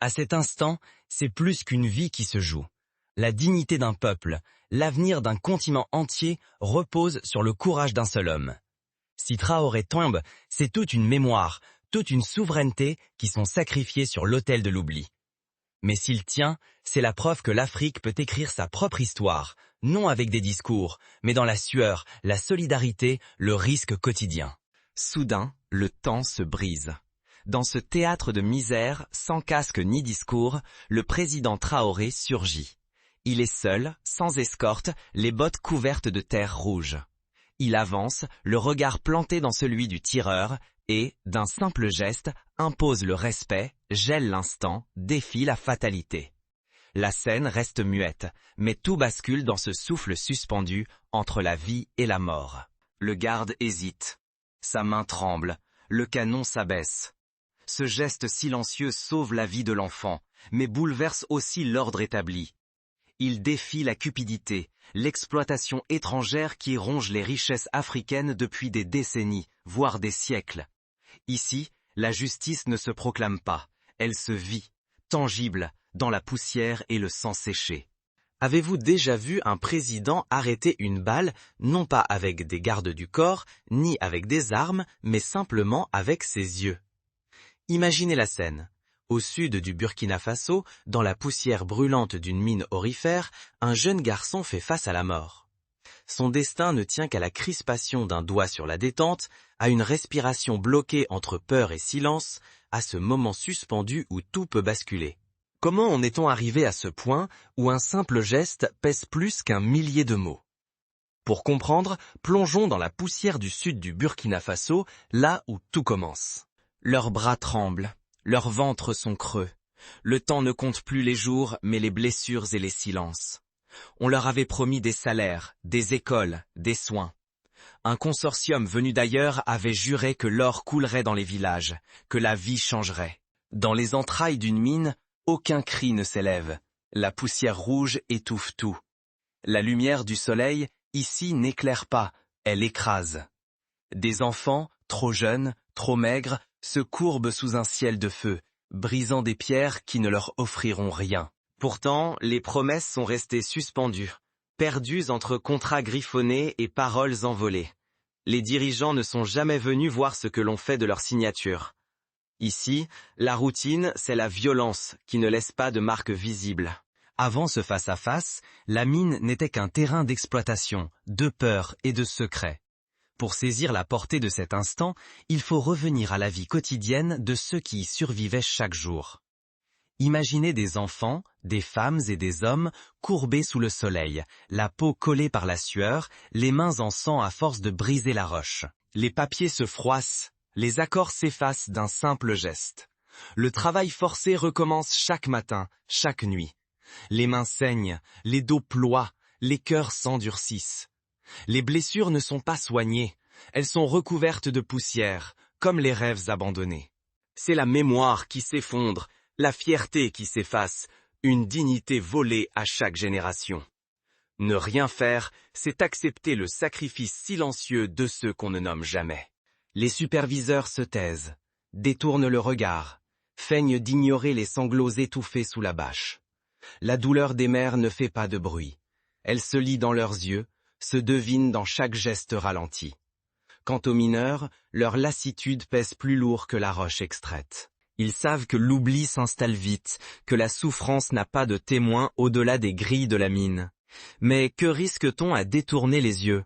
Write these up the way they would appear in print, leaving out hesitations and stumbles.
À cet instant, c'est plus qu'une vie qui se joue. La dignité d'un peuple, l'avenir d'un continent entier repose sur le courage d'un seul homme. Si Traoré tombe, c'est toute une mémoire, toute une souveraineté qui sont sacrifiées sur l'autel de l'oubli. Mais s'il tient, c'est la preuve que l'Afrique peut écrire sa propre histoire, non avec des discours, mais dans la sueur, la solidarité, le risque quotidien. Soudain, le temps se brise. Dans ce théâtre de misère, sans casque ni discours, le président Traoré surgit. Il est seul, sans escorte, les bottes couvertes de terre rouge. Il avance, le regard planté dans celui du tireur, et, d'un simple geste, impose le respect, gèle l'instant, défie la fatalité. La scène reste muette, mais tout bascule dans ce souffle suspendu entre la vie et la mort. Le garde hésite. Sa main tremble, le canon s'abaisse. Ce geste silencieux sauve la vie de l'enfant, mais bouleverse aussi l'ordre établi. Il défie la cupidité, l'exploitation étrangère qui ronge les richesses africaines depuis des décennies, voire des siècles. Ici, la justice ne se proclame pas, elle se vit, tangible, dans la poussière et le sang séché. Avez-vous déjà vu un président arrêter une balle, non pas avec des gardes du corps, ni avec des armes, mais simplement avec ses yeux? Imaginez la scène. Au sud du Burkina Faso, dans la poussière brûlante d'une mine aurifère, un jeune garçon fait face à la mort. Son destin ne tient qu'à la crispation d'un doigt sur la détente, à une respiration bloquée entre peur et silence, à ce moment suspendu où tout peut basculer. Comment en est-on arrivé à ce point où un simple geste pèse plus qu'un millier de mots? Pour comprendre, plongeons dans la poussière du sud du Burkina Faso, là où tout commence. Leurs bras tremblent, leurs ventres sont creux. Le temps ne compte plus les jours, mais les blessures et les silences. On leur avait promis des salaires, des écoles, des soins. Un consortium venu d'ailleurs avait juré que l'or coulerait dans les villages, que la vie changerait. Dans les entrailles d'une mine, aucun cri ne s'élève. La poussière rouge étouffe tout. La lumière du soleil, ici, n'éclaire pas, elle écrase. Des enfants, trop jeunes, trop maigres, se courbent sous un ciel de feu, brisant des pierres qui ne leur offriront rien. Pourtant, les promesses sont restées suspendues, perdues entre contrats griffonnés et paroles envolées. Les dirigeants ne sont jamais venus voir ce que l'on fait de leur signature. Ici, la routine, c'est la violence qui ne laisse pas de marque visible. Avant ce face-à-face, la mine n'était qu'un terrain d'exploitation, de peur et de secret. Pour saisir la portée de cet instant, il faut revenir à la vie quotidienne de ceux qui y survivaient chaque jour. Imaginez des enfants, des femmes et des hommes courbés sous le soleil, la peau collée par la sueur, les mains en sang à force de briser la roche. Les papiers se froissent, les accords s'effacent d'un simple geste. Le travail forcé recommence chaque matin, chaque nuit. Les mains saignent, les dos ploient, les cœurs s'endurcissent. Les blessures ne sont pas soignées, elles sont recouvertes de poussière, comme les rêves abandonnés. C'est la mémoire qui s'effondre, la fierté qui s'efface, une dignité volée à chaque génération. Ne rien faire, c'est accepter le sacrifice silencieux de ceux qu'on ne nomme jamais. Les superviseurs se taisent, détournent le regard, feignent d'ignorer les sanglots étouffés sous la bâche. La douleur des mères ne fait pas de bruit. Elle se lit dans leurs yeux, se devine dans chaque geste ralenti. Quant aux mineurs, leur lassitude pèse plus lourd que la roche extraite. Ils savent que l'oubli s'installe vite, que la souffrance n'a pas de témoin au-delà des grilles de la mine. Mais que risque-t-on à détourner les yeux?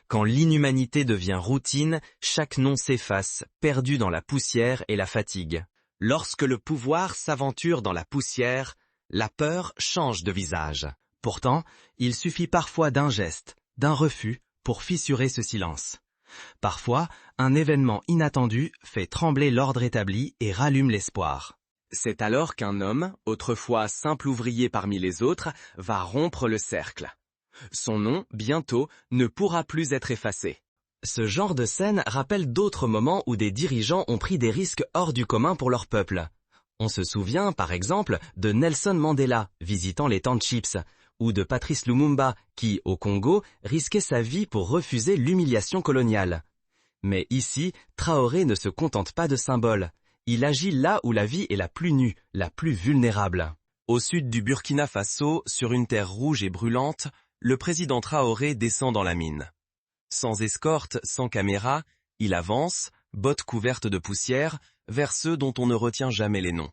Quand l'inhumanité devient routine, chaque nom s'efface, perdu dans la poussière et la fatigue. Lorsque le pouvoir s'aventure dans la poussière, la peur change de visage. Pourtant, il suffit parfois d'un geste, d'un refus, pour fissurer ce silence. Parfois, un événement inattendu fait trembler l'ordre établi et rallume l'espoir. C'est alors qu'un homme, autrefois simple ouvrier parmi les autres, va rompre le cercle. Son nom, bientôt, ne pourra plus être effacé. Ce genre de scène rappelle d'autres moments où des dirigeants ont pris des risques hors du commun pour leur peuple. On se souvient, par exemple, de Nelson Mandela visitant les townships, ou de Patrice Lumumba qui, au Congo, risquait sa vie pour refuser l'humiliation coloniale. Mais ici, Traoré ne se contente pas de symboles. Il agit là où la vie est la plus nue, la plus vulnérable. Au sud du Burkina Faso, sur une terre rouge et brûlante, le président Traoré descend dans la mine. Sans escorte, sans caméra, il avance, bottes couvertes de poussière, vers ceux dont on ne retient jamais les noms.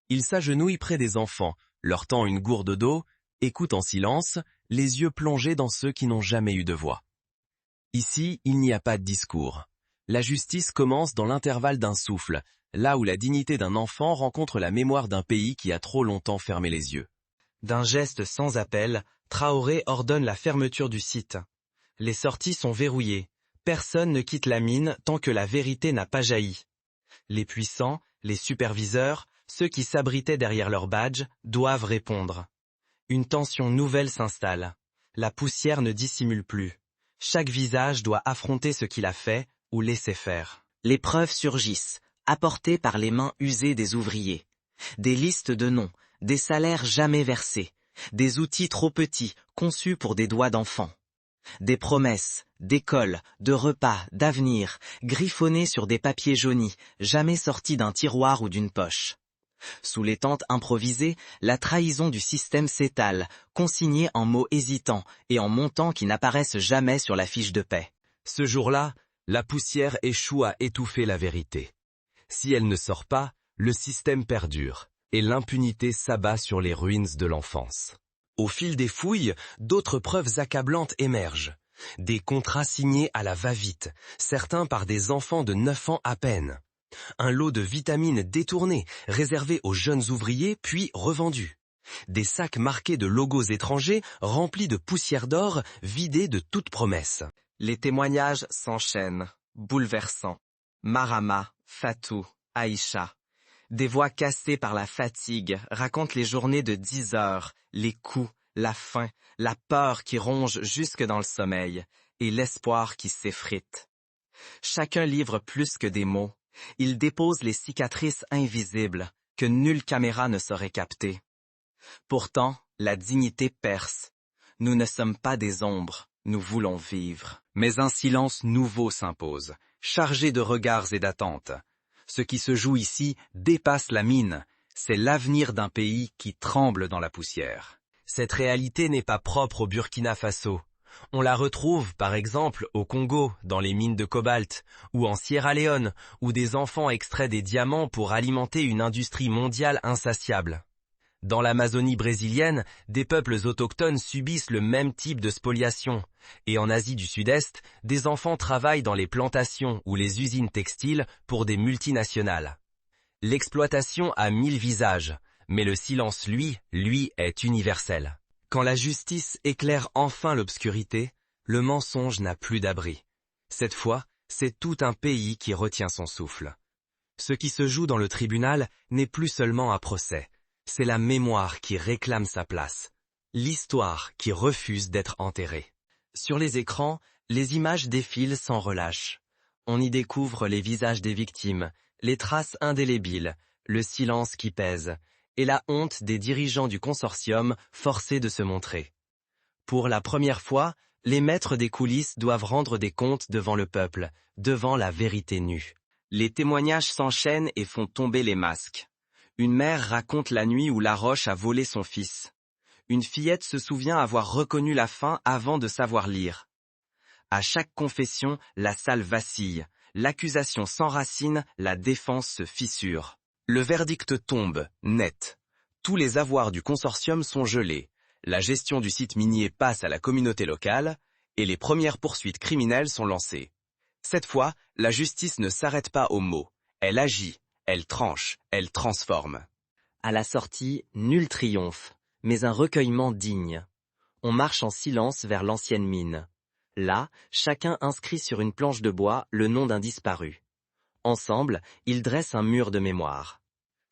Il s'agenouille près des enfants, leur tend une gourde d'eau, écoute en silence, les yeux plongés dans ceux qui n'ont jamais eu de voix. Ici, il n'y a pas de discours. La justice commence dans l'intervalle d'un souffle, là où la dignité d'un enfant rencontre la mémoire d'un pays qui a trop longtemps fermé les yeux. D'un geste sans appel, Traoré ordonne la fermeture du site. Les sorties sont verrouillées. Personne ne quitte la mine tant que la vérité n'a pas jailli. Les puissants, les superviseurs, ceux qui s'abritaient derrière leur badge, doivent répondre. Une tension nouvelle s'installe. La poussière ne dissimule plus. Chaque visage doit affronter ce qu'il a fait ou laisser faire. Les preuves surgissent, apportées par les mains usées des ouvriers. Des listes de noms, des salaires jamais versés, des outils trop petits, conçus pour des doigts d'enfant. Des promesses, d'écoles, de repas, d'avenir, griffonnés sur des papiers jaunis, jamais sortis d'un tiroir ou d'une poche. Sous les tentes improvisées, la trahison du système s'étale, consignée en mots hésitants et en montants qui n'apparaissent jamais sur la fiche de paie. Ce jour-là, la poussière échoue à étouffer la vérité. Si elle ne sort pas, le système perdure, et l'impunité s'abat sur les ruines de l'enfance. Au fil des fouilles, d'autres preuves accablantes émergent. Des contrats signés à la va-vite, certains par des enfants de 9 ans à peine. Un lot de vitamines détournées, réservé aux jeunes ouvriers puis revendus. Des sacs marqués de logos étrangers, remplis de poussière d'or, vidés de toute promesse. Les témoignages s'enchaînent, bouleversants. Marama, Fatou, Aïcha. Des voix cassées par la fatigue racontent les journées de 10 heures, les coups, la faim, la peur qui ronge jusque dans le sommeil, et l'espoir qui s'effrite. Chacun livre plus que des mots. Il dépose les cicatrices invisibles que nulle caméra ne saurait capter. Pourtant, la dignité perce. Nous ne sommes pas des ombres, nous voulons vivre. Mais un silence nouveau s'impose, chargé de regards et d'attentes. Ce qui se joue ici dépasse la mine. C'est l'avenir d'un pays qui tremble dans la poussière. Cette réalité n'est pas propre au Burkina Faso. On la retrouve, par exemple, au Congo, dans les mines de cobalt, ou en Sierra Leone, où des enfants extraient des diamants pour alimenter une industrie mondiale insatiable. Dans l'Amazonie brésilienne, des peuples autochtones subissent le même type de spoliation, et en Asie du Sud-Est, des enfants travaillent dans les plantations ou les usines textiles pour des multinationales. L'exploitation a 1000 visages, mais le silence, lui, est universel. Quand la justice éclaire enfin l'obscurité, le mensonge n'a plus d'abri. Cette fois, c'est tout un pays qui retient son souffle. Ce qui se joue dans le tribunal n'est plus seulement un procès. C'est la mémoire qui réclame sa place, l'histoire qui refuse d'être enterrée. Sur les écrans, les images défilent sans relâche. On y découvre les visages des victimes, les traces indélébiles, le silence qui pèse, et la honte des dirigeants du consortium forcés de se montrer. Pour la première fois, les maîtres des coulisses doivent rendre des comptes devant le peuple, devant la vérité nue. Les témoignages s'enchaînent et font tomber les masques. Une mère raconte la nuit où Laroche a volé son fils. Une fillette se souvient avoir reconnu la faim avant de savoir lire. À chaque confession, la salle vacille. L'accusation s'enracine, la défense se fissure. Le verdict tombe, net. Tous les avoirs du consortium sont gelés. La gestion du site minier passe à la communauté locale et les premières poursuites criminelles sont lancées. Cette fois, la justice ne s'arrête pas aux mots. Elle agit, elle tranche, elle transforme. À la sortie, nul triomphe, mais un recueillement digne. On marche en silence vers l'ancienne mine. Là, chacun inscrit sur une planche de bois le nom d'un disparu. Ensemble, ils dressent un mur de mémoire.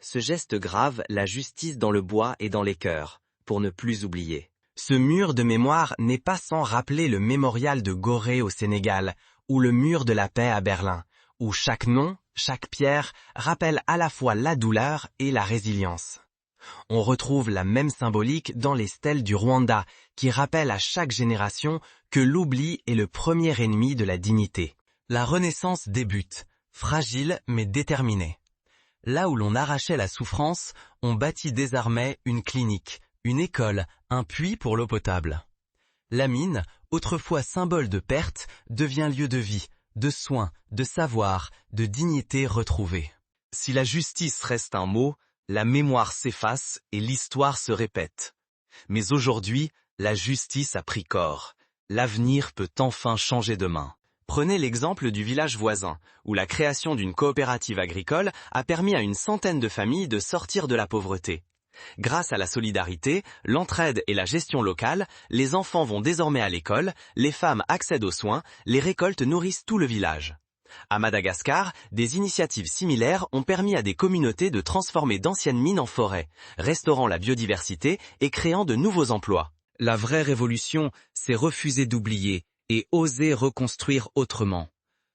Ce geste grave la justice dans le bois et dans les cœurs, pour ne plus oublier. Ce mur de mémoire n'est pas sans rappeler le mémorial de Gorée au Sénégal, ou le mur de la paix à Berlin, où chaque nom, chaque pierre rappelle à la fois la douleur et la résilience. On retrouve la même symbolique dans les stèles du Rwanda, qui rappellent à chaque génération que l'oubli est le premier ennemi de la dignité. La Renaissance débute, fragile mais déterminée. Là où l'on arrachait la souffrance, on bâtit désormais une clinique, une école, un puits pour l'eau potable. La mine, autrefois symbole de perte, devient lieu de vie, de soins, de savoir, de dignité retrouvée. Si la justice reste un mot, la mémoire s'efface et l'histoire se répète. Mais aujourd'hui, la justice a pris corps. L'avenir peut enfin changer de main. Prenez l'exemple du village voisin, où la création d'une coopérative agricole a permis à une centaine de familles de sortir de la pauvreté. Grâce à la solidarité, l'entraide et la gestion locale, les enfants vont désormais à l'école, les femmes accèdent aux soins, les récoltes nourrissent tout le village. À Madagascar, des initiatives similaires ont permis à des communautés de transformer d'anciennes mines en forêts, restaurant la biodiversité et créant de nouveaux emplois. La vraie révolution, c'est refuser d'oublier et oser reconstruire autrement.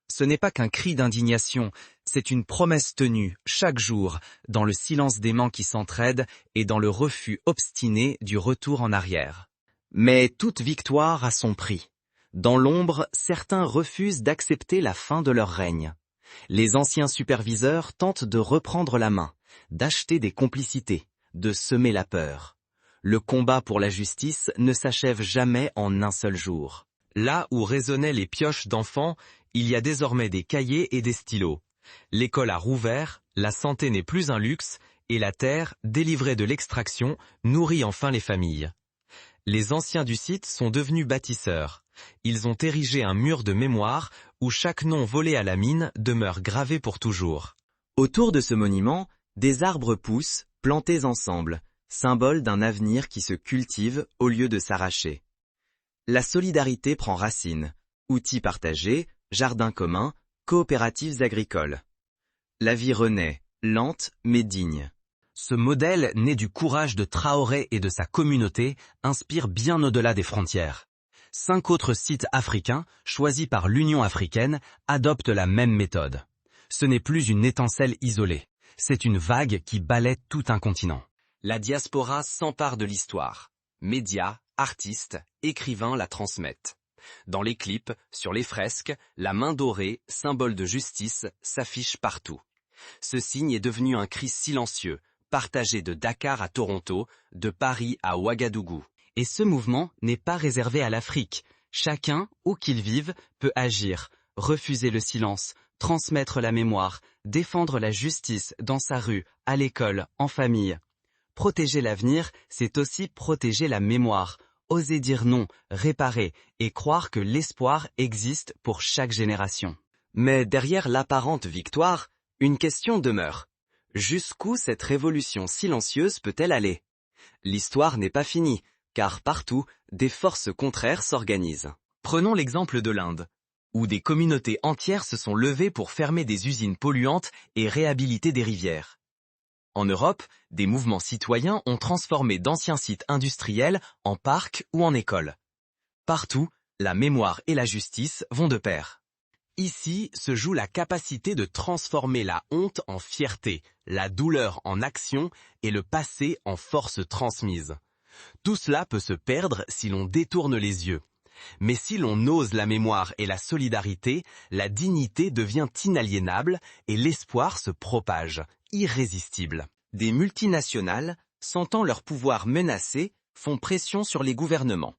Ce n'est pas qu'un cri d'indignation, c'est une promesse tenue, chaque jour, dans le silence des mains qui s'entraident et dans le refus obstiné du retour en arrière. Mais toute victoire a son prix. Dans l'ombre, certains refusent d'accepter la fin de leur règne. Les anciens superviseurs tentent de reprendre la main, d'acheter des complicités, de semer la peur. Le combat pour la justice ne s'achève jamais en un seul jour. Là où résonnaient les pioches d'enfants, il y a désormais des cahiers et des stylos. L'école a rouvert, la santé n'est plus un luxe, et la terre, délivrée de l'extraction, nourrit enfin les familles. Les anciens du site sont devenus bâtisseurs. Ils ont érigé un mur de mémoire où chaque nom volé à la mine demeure gravé pour toujours. Autour de ce monument, des arbres poussent, plantés ensemble, symbole d'un avenir qui se cultive au lieu de s'arracher. La solidarité prend racine, outils partagés, jardins communs, coopératives agricoles. La vie renaît, lente mais digne. Ce modèle, né du courage de Traoré et de sa communauté, inspire bien au-delà des frontières. 5 autres sites africains, choisis par l'Union africaine, adoptent la même méthode. Ce n'est plus une étincelle isolée, c'est une vague qui balaie tout un continent. La diaspora s'empare de l'histoire. Médias, artistes, écrivains la transmettent. Dans les clips, sur les fresques, la main dorée, symbole de justice, s'affiche partout. Ce signe est devenu un cri silencieux, partagé de Dakar à Toronto, de Paris à Ouagadougou. Et ce mouvement n'est pas réservé à l'Afrique. Chacun, où qu'il vive, peut agir, refuser le silence, transmettre la mémoire, défendre la justice dans sa rue, à l'école, en famille. Protéger l'avenir, c'est aussi protéger la mémoire, oser dire non, réparer et croire que l'espoir existe pour chaque génération. Mais derrière l'apparente victoire, une question demeure. Jusqu'où cette révolution silencieuse peut-elle aller? L'histoire n'est pas finie, car partout, des forces contraires s'organisent. Prenons l'exemple de l'Inde, où des communautés entières se sont levées pour fermer des usines polluantes et réhabiliter des rivières. En Europe, des mouvements citoyens ont transformé d'anciens sites industriels en parcs ou en écoles. Partout, la mémoire et la justice vont de pair. Ici se joue la capacité de transformer la honte en fierté, la douleur en action et le passé en force transmise. Tout cela peut se perdre si l'on détourne les yeux. Mais si l'on ose la mémoire et la solidarité, la dignité devient inaliénable et l'espoir se propage, irrésistible. Des multinationales, sentant leur pouvoir menacé, font pression sur les gouvernements.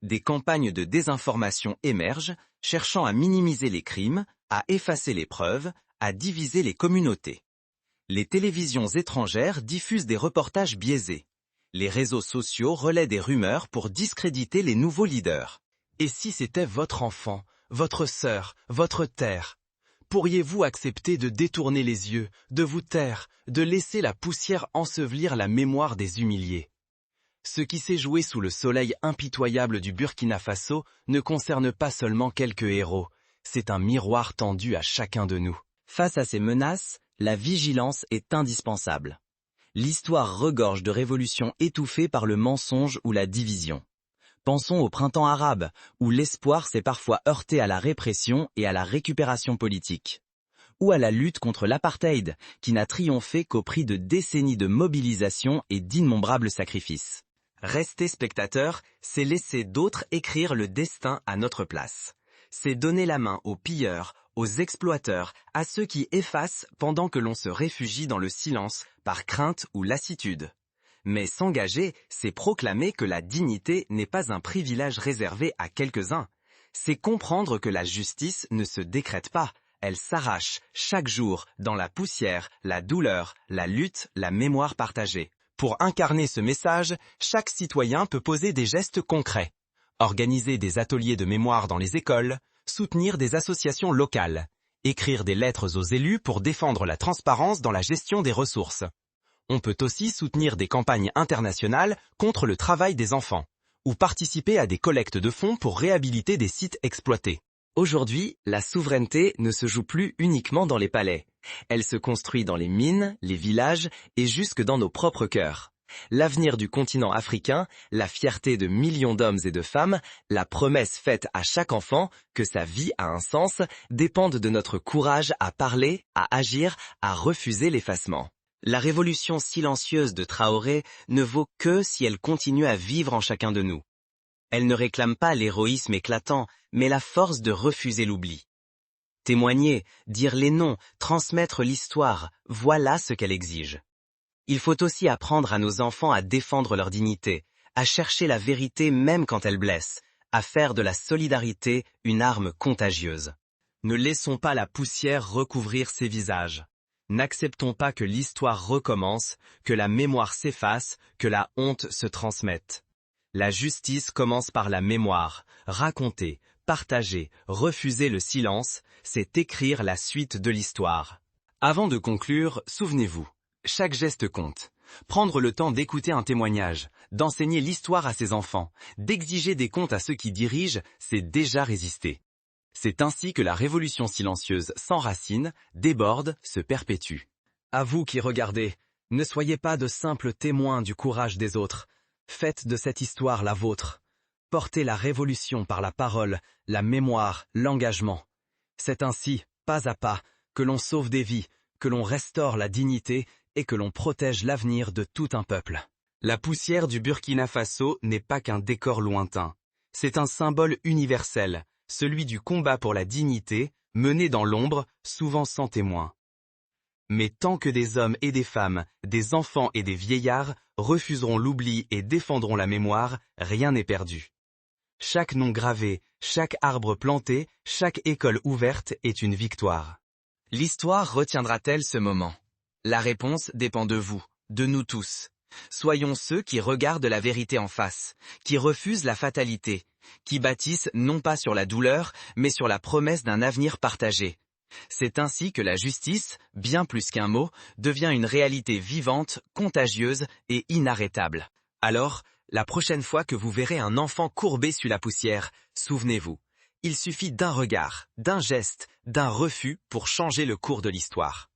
Des campagnes de désinformation émergent, cherchant à minimiser les crimes, à effacer les preuves, à diviser les communautés. Les télévisions étrangères diffusent des reportages biaisés. Les réseaux sociaux relaient des rumeurs pour discréditer les nouveaux leaders. Et si c'était votre enfant, votre sœur, votre terre? Pourriez-vous accepter de détourner les yeux, de vous taire, de laisser la poussière ensevelir la mémoire des humiliés? Ce qui s'est joué sous le soleil impitoyable du Burkina Faso ne concerne pas seulement quelques héros, c'est un miroir tendu à chacun de nous. Face à ces menaces, la vigilance est indispensable. L'histoire regorge de révolutions étouffées par le mensonge ou la division. Pensons au printemps arabe, où l'espoir s'est parfois heurté à la répression et à la récupération politique. Ou à la lutte contre l'apartheid, qui n'a triomphé qu'au prix de décennies de mobilisation et d'innombrables sacrifices. Rester spectateur, c'est laisser d'autres écrire le destin à notre place. C'est donner la main aux pilleurs, aux exploiteurs, à ceux qui effacent pendant que l'on se réfugie dans le silence par crainte ou lassitude. Mais s'engager, c'est proclamer que la dignité n'est pas un privilège réservé à quelques-uns. C'est comprendre que la justice ne se décrète pas, elle s'arrache chaque jour dans la poussière, la douleur, la lutte, la mémoire partagée. Pour incarner ce message, chaque citoyen peut poser des gestes concrets. Organiser des ateliers de mémoire dans les écoles, soutenir des associations locales, écrire des lettres aux élus pour défendre la transparence dans la gestion des ressources. On peut aussi soutenir des campagnes internationales contre le travail des enfants, ou participer à des collectes de fonds pour réhabiliter des sites exploités. Aujourd'hui, la souveraineté ne se joue plus uniquement dans les palais. Elle se construit dans les mines, les villages et jusque dans nos propres cœurs. L'avenir du continent africain, la fierté de millions d'hommes et de femmes, la promesse faite à chaque enfant que sa vie a un sens, dépendent de notre courage à parler, à agir, à refuser l'effacement. La révolution silencieuse de Traoré ne vaut que si elle continue à vivre en chacun de nous. Elle ne réclame pas l'héroïsme éclatant, mais la force de refuser l'oubli. Témoigner, dire les noms, transmettre l'histoire, voilà ce qu'elle exige. Il faut aussi apprendre à nos enfants à défendre leur dignité, à chercher la vérité même quand elle blesse, à faire de la solidarité une arme contagieuse. Ne laissons pas la poussière recouvrir ces visages. N'acceptons pas que l'histoire recommence, que la mémoire s'efface, que la honte se transmette. La justice commence par la mémoire. Raconter, partager, refuser le silence, c'est écrire la suite de l'histoire. Avant de conclure, souvenez-vous, chaque geste compte. Prendre le temps d'écouter un témoignage, d'enseigner l'histoire à ses enfants, d'exiger des comptes à ceux qui dirigent, c'est déjà résister. C'est ainsi que la révolution silencieuse s'enracine, déborde, se perpétue. À vous qui regardez, ne soyez pas de simples témoins du courage des autres. Faites de cette histoire la vôtre. Portez la révolution par la parole, la mémoire, l'engagement. C'est ainsi, pas à pas, que l'on sauve des vies, que l'on restaure la dignité et que l'on protège l'avenir de tout un peuple. La poussière du Burkina Faso n'est pas qu'un décor lointain. C'est un symbole universel, celui du combat pour la dignité, mené dans l'ombre, souvent sans témoin. Mais tant que des hommes et des femmes, des enfants et des vieillards refuseront l'oubli et défendront la mémoire, rien n'est perdu. Chaque nom gravé, chaque arbre planté, chaque école ouverte est une victoire. L'histoire retiendra-t-elle ce moment? La réponse dépend de vous, de nous tous. Soyons ceux qui regardent la vérité en face, qui refusent la fatalité, qui bâtissent non pas sur la douleur, mais sur la promesse d'un avenir partagé. C'est ainsi que la justice, bien plus qu'un mot, devient une réalité vivante, contagieuse et inarrêtable. Alors, la prochaine fois que vous verrez un enfant courbé sur la poussière, souvenez-vous, il suffit d'un regard, d'un geste, d'un refus pour changer le cours de l'histoire.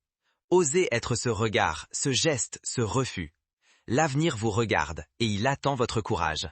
Osez être ce regard, ce geste, ce refus. L'avenir vous regarde et il attend votre courage.